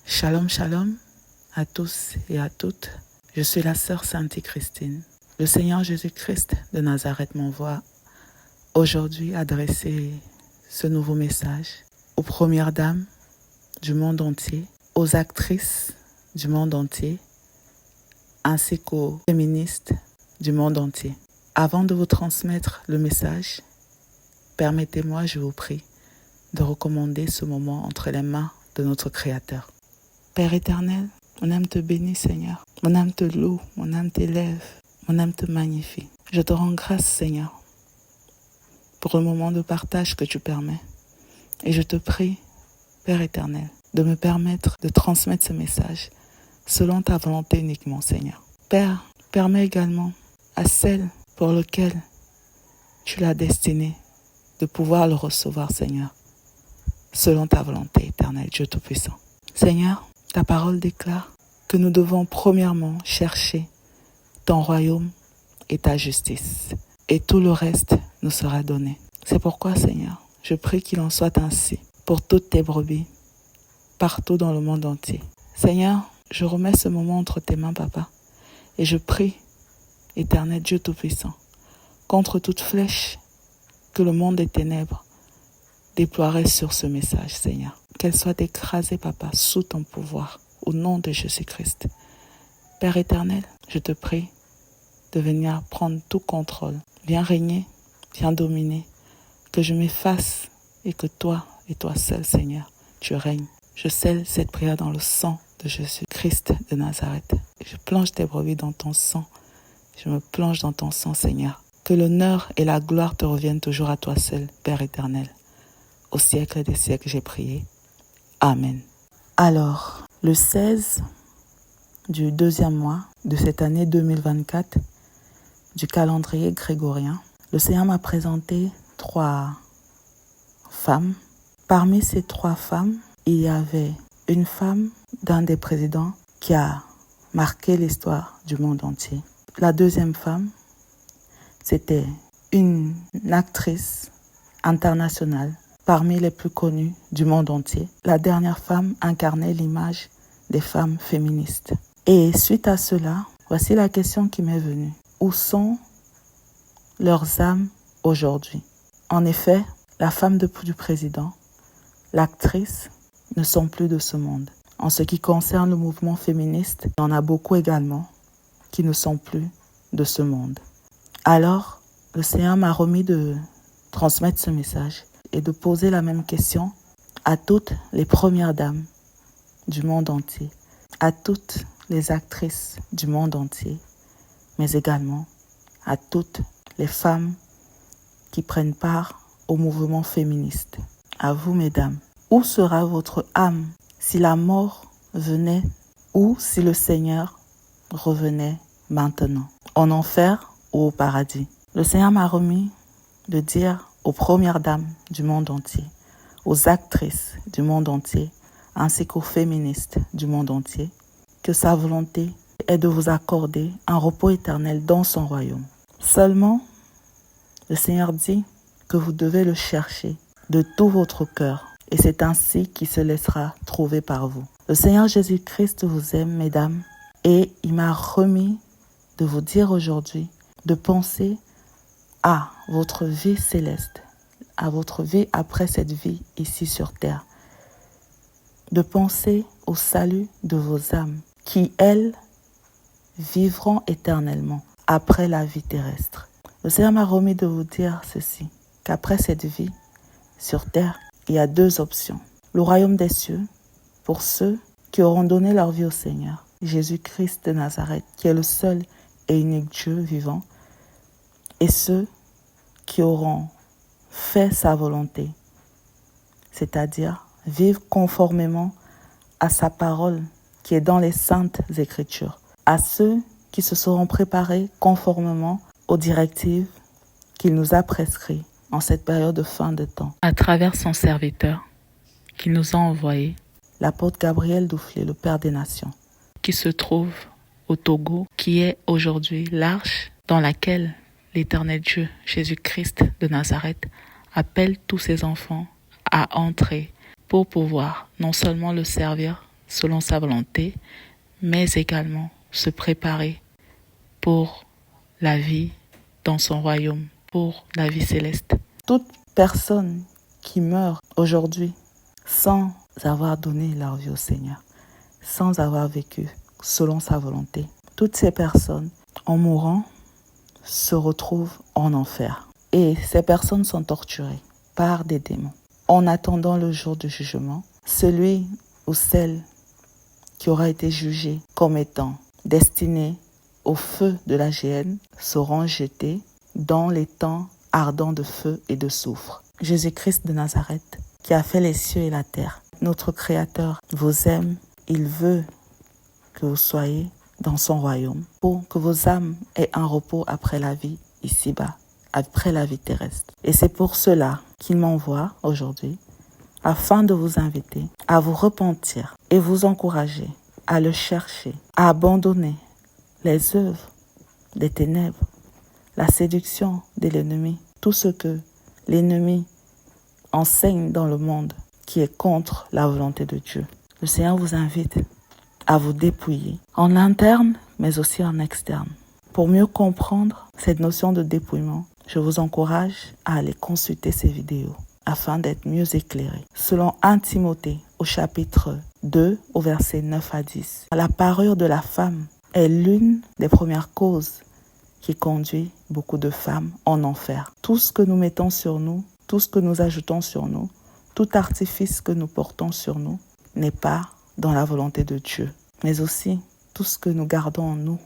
Shalom, shalom à tous et à toutes. Je suis la sœur Sainte Christine. Le Seigneur Jésus-Christ de Nazareth m'envoie aujourd'hui adresser ce nouveau message aux premières dames du monde entier, aux actrices du monde entier, ainsi qu'aux féministes du monde entier. Avant de vous transmettre le message, permettez-moi, je vous prie, de recommander ce moment entre les mains de notre Créateur. Père éternel, mon âme te bénit, Seigneur. Mon âme te loue, mon âme t'élève, mon âme te magnifie. Je te rends grâce, Seigneur, pour le moment de partage que tu permets. Et je te prie, Père éternel, de me permettre de transmettre ce message selon ta volonté uniquement, Seigneur. Père, permets également à celle pour laquelle tu l'as destiné de pouvoir le recevoir, Seigneur, selon ta volonté éternelle, Dieu Tout-Puissant. Seigneur, ta parole déclare que nous devons premièrement chercher ton royaume et ta justice, et tout le reste nous sera donné. C'est pourquoi, Seigneur, je prie qu'il en soit ainsi pour toutes tes brebis, partout dans le monde entier. Seigneur, je remets ce moment entre tes mains, Papa, et je prie, éternel Dieu Tout-Puissant, contre toute flèche que le monde des ténèbres déploierait sur ce message, Seigneur. Qu'elle soit écrasée, Papa, sous ton pouvoir, au nom de Jésus-Christ. Père éternel, je te prie de venir prendre tout contrôle. Viens régner, viens dominer, que je m'efface et que toi et toi seul, Seigneur, tu règnes. Je scelle cette prière dans le sang de Jésus-Christ de Nazareth. Je plonge tes brebis dans ton sang. Je me plonge dans ton sang, Seigneur. Que l'honneur et la gloire te reviennent toujours à toi seul, Père éternel. Au siècle des siècles, j'ai prié. Amen. Alors, le 16 du deuxième mois de cette année 2024 du calendrier grégorien, le Seigneur m'a présenté 3 femmes. Parmi ces 3 femmes, il y avait une femme d'un des présidents qui a marqué l'histoire du monde entier. La deuxième femme, c'était une actrice internationale parmi les plus connues du monde entier. La dernière femme incarnait l'image des femmes féministes. Et suite à cela, voici la question qui m'est venue. Où sont leurs âmes aujourd'hui? En effet, la femme du président, l'actrice, ne sont plus de ce monde. En ce qui concerne le mouvement féministe, il y en a beaucoup également qui ne sont plus de ce monde. Alors, le Seigneur m'a remis de transmettre ce message et de poser la même question à toutes les premières dames du monde entier, à toutes les actrices du monde entier, mais également à toutes les femmes qui prennent part au mouvement féministe. À vous, mesdames, où sera votre âme si la mort venait ou si le Seigneur revenait maintenant, en enfer ou au paradis? Le Seigneur m'a remis de dire aux premières dames du monde entier, aux actrices du monde entier, ainsi qu'aux féministes du monde entier, que sa volonté est de vous accorder un repos éternel dans son royaume. Seulement, le Seigneur dit que vous devez le chercher de tout votre cœur, et c'est ainsi qu'il se laissera trouver par vous. Le Seigneur Jésus-Christ vous aime, mesdames, et il m'a remis de vous dire aujourd'hui de penser à votre vie céleste, à votre vie après cette vie ici sur terre. De penser au salut de vos âmes qui, elles, vivront éternellement après la vie terrestre. Le Seigneur m'a remis de vous dire ceci, qu'après cette vie sur terre, il y a 2 options. Le royaume des cieux, pour ceux qui auront donné leur vie au Seigneur, Jésus-Christ de Nazareth, qui est le seul et unique Dieu vivant, et ceux qui auront fait sa volonté, c'est-à-dire vivre conformément à sa parole qui est dans les saintes écritures, à ceux qui se seront préparés conformément aux directives qu'il nous a prescrites en cette période de fin de temps, à travers son serviteur qui nous a envoyé, l'apôtre Gabriel Douffier, le Père des Nations, qui se trouve au Togo, qui est aujourd'hui l'arche dans laquelle l'Éternel Dieu, Jésus-Christ de Nazareth, appelle tous ses enfants à entrer pour pouvoir non seulement le servir selon sa volonté, mais également se préparer pour la vie dans son royaume, pour la vie céleste. Toute personne qui meurt aujourd'hui sans avoir donné leur vie au Seigneur, sans avoir vécu selon sa volonté, toutes ces personnes, en mourant, se retrouvent en enfer. Et ces personnes sont torturées par des démons. En attendant le jour du jugement, celui ou celle qui aura été jugé comme étant destiné au feu de la géhenne seront jetés dans les temps ardents de feu et de soufre. Jésus-Christ de Nazareth, qui a fait les cieux et la terre, notre Créateur, vous aime. Il veut que vous soyez dans son royaume pour que vos âmes aient un repos après la vie ici-bas, après la vie terrestre. Et c'est pour cela qu'il m'envoie aujourd'hui afin de vous inviter à vous repentir et vous encourager à le chercher, à abandonner les œuvres des ténèbres, la séduction de l'ennemi, tout ce que l'ennemi enseigne dans le monde qui est contre la volonté de Dieu. Le Seigneur vous invite à vous dépouiller en interne mais aussi en externe. Pour mieux comprendre cette notion de dépouillement, je vous encourage à aller consulter ces vidéos afin d'être mieux éclairé. Selon 1 Timothée au chapitre 2 au verset 9 à 10, la parure de la femme est l'une des premières causes qui conduit beaucoup de femmes en enfer. Tout ce que nous mettons sur nous, tout ce que nous ajoutons sur nous, tout artifice que nous portons sur nous n'est pas dans la volonté de Dieu, mais aussi tout ce que nous gardons en nous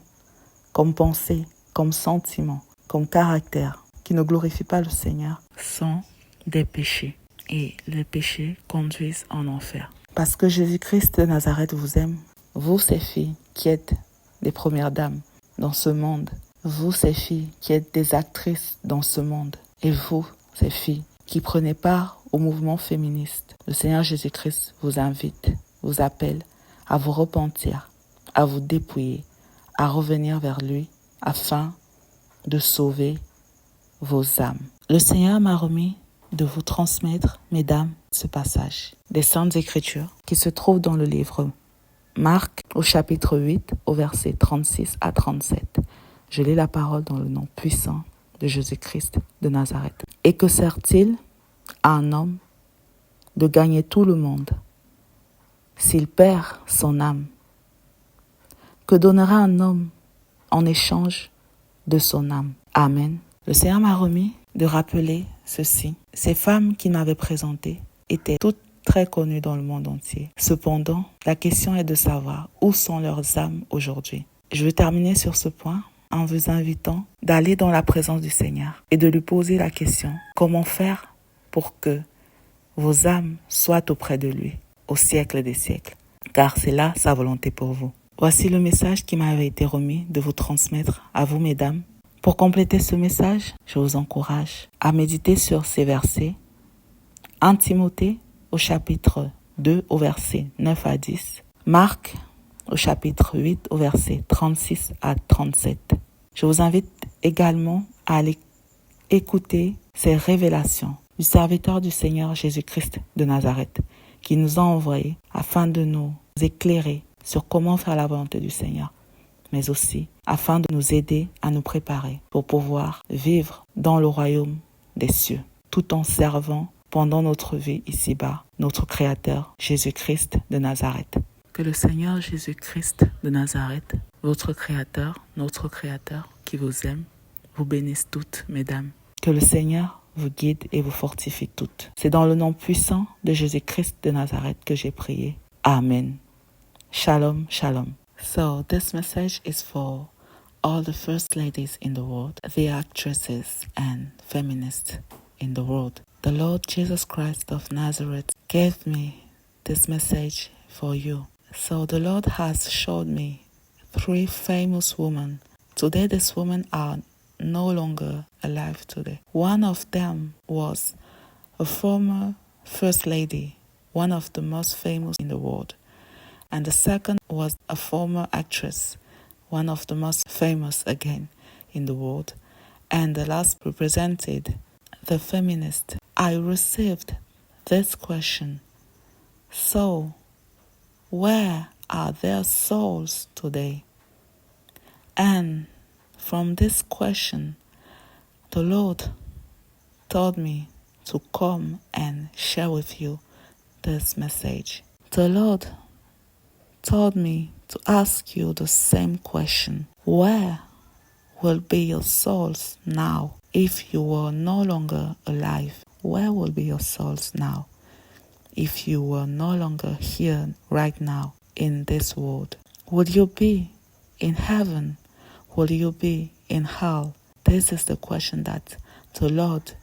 comme pensée, comme sentiment, comme caractère qui ne glorifie pas le Seigneur sont des péchés et les péchés conduisent en enfer. Parce que Jésus-Christ de Nazareth vous aime, vous ces filles qui êtes des premières dames dans ce monde, vous ces filles qui êtes des actrices dans ce monde, et vous ces filles qui prenez part au mouvement féministe, le Seigneur Jésus-Christ vous invite, vous appelle à vous repentir, à vous dépouiller, à revenir vers lui afin de sauver vos âmes. Le Seigneur m'a remis de vous transmettre, mesdames, ce passage des Saintes Écritures qui se trouve dans le livre Marc au chapitre 8 au verset 36 à 37. Je lis la parole dans le nom puissant de Jésus-Christ de Nazareth. Et que sert-il à un homme de gagner tout le monde s'il perd son âme? Que donnera un homme en échange de son âme? Amen. Le Seigneur m'a remis de rappeler ceci. Ces femmes qu'il m'avait présentées étaient toutes très connues dans le monde entier. Cependant, la question est de savoir où sont leurs âmes aujourd'hui. Je veux terminer sur ce point en vous invitant d'aller dans la présence du Seigneur et de lui poser la question: comment faire pour que vos âmes soient auprès de lui au siècle des siècles? Car c'est là sa volonté pour vous. Voici le message qui m'avait été remis de vous transmettre à vous, mesdames. Pour compléter ce message, je vous encourage à méditer sur ces versets. 1 Timothée au chapitre 2 au verset 9 à 10. Marc au chapitre 8 au verset 36 à 37. Je vous invite également à aller écouter ces révélations du serviteur du Seigneur Jésus-Christ de Nazareth qui nous a envoyés afin de nous éclairer sur comment faire la volonté du Seigneur, mais aussi afin de nous aider à nous préparer pour pouvoir vivre dans le royaume des cieux, tout en servant pendant notre vie ici-bas notre Créateur Jésus-Christ de Nazareth. Que le Seigneur Jésus-Christ de Nazareth, votre Créateur, notre Créateur qui vous aime, vous bénisse toutes, mesdames. Que le Seigneur vous guide et vous fortifie toutes. C'est dans le nom puissant de Jésus-Christ de Nazareth que j'ai prié. Amen. Shalom, shalom. So this message is for all the first ladies in the world, the actresses and feminists in the world. The Lord Jesus Christ of Nazareth gave me this message for you. So the Lord has showed me 3 famous women. Today these women are no longer alive today. One of them was a former first lady, one of the most famous in the world. And the second was a former actress, one of the most famous again in the world. And the last represented the feminist. I received this question so where are their souls today? And from this question, the Lord told me to come and share with you this message. The Lord told me to ask you the same question. Where will be your souls now if you were no longer alive? Where will be your souls now if you were no longer here right now in this world? Would you be in heaven? Will you be in hell? This is the question that the Lord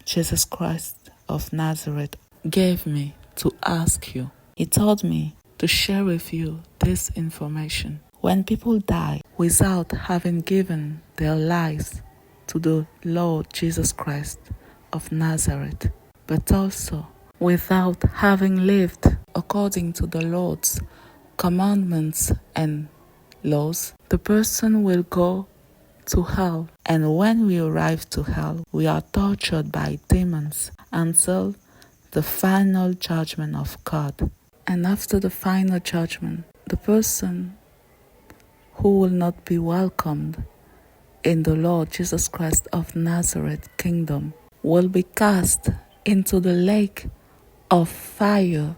Jesus Christ of Nazareth gave me to ask you. He told me to share with you this information. When people die without having given their lives to the Lord Jesus Christ of Nazareth, but also without having lived according to the Lord's commandments and laws, the person will go to hell. And when we arrive to hell, we are tortured by demons until the final judgment of God. And after the final judgment, the person who will not be welcomed in the Lord Jesus Christ of Nazareth kingdom will be cast into the lake of fire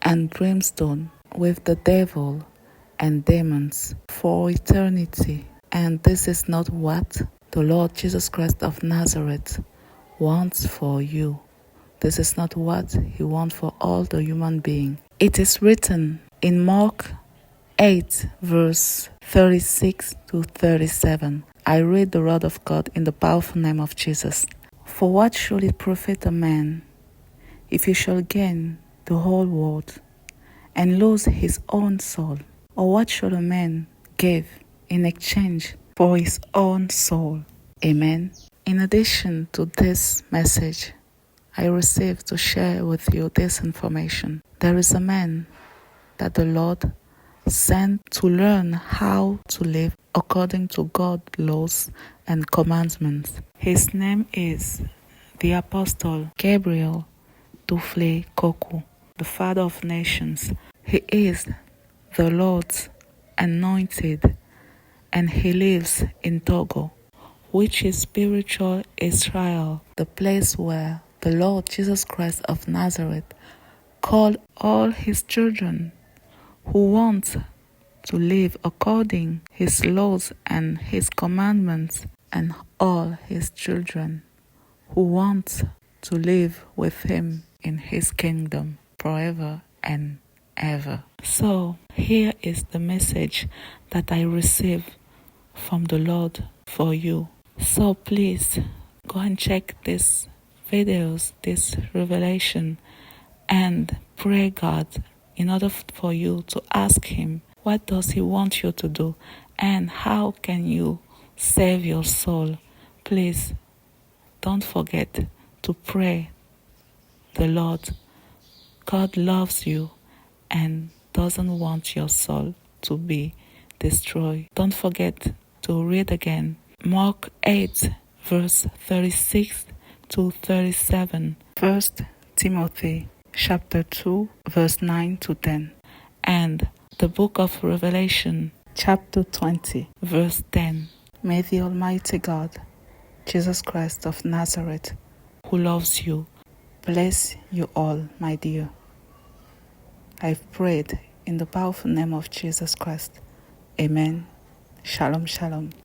and brimstone with the devil and demons for eternity. And this is not what the Lord Jesus Christ of Nazareth wants for you. This is not what He wants for all the human beings. It is written in Mark 8 verse 36 to 37. I read the word of God in the powerful name of Jesus. For what shall it profit a man if he shall gain the whole world and lose his own soul? Or what shall a man give in exchange for his own soul? Amen. In addition to this message, I received to share with you this information. There is a man that the Lord sent to learn how to live according to God's laws and commandments. His name is the Apostle Gabriel Dufle Koku, the Father of Nations. He is the Lord's anointed, and he lives in Togo, which is spiritual Israel, the place where the Lord Jesus Christ of Nazareth called all his children who want to live according his laws and his commandments, and all his children who want to live with him in his kingdom forever and ever. So here is the message that I received from the Lord for you. So please go and check these videos, this revelation, and pray God in order for you to ask Him what does He want you to do and how can you save your soul. Please don't forget to pray the Lord. God loves you and doesn't want your soul to be destroyed. Don't forget to read again Mark 8 verse 36 to 37, 1 Timothy chapter 2 verse 9 to 10, and the book of Revelation chapter 20 verse 10. May the Almighty God, Jesus Christ of Nazareth, who loves you, bless you all, my dear. I've prayed in the powerful name of Jesus Christ. Amen. Shalom, shalom.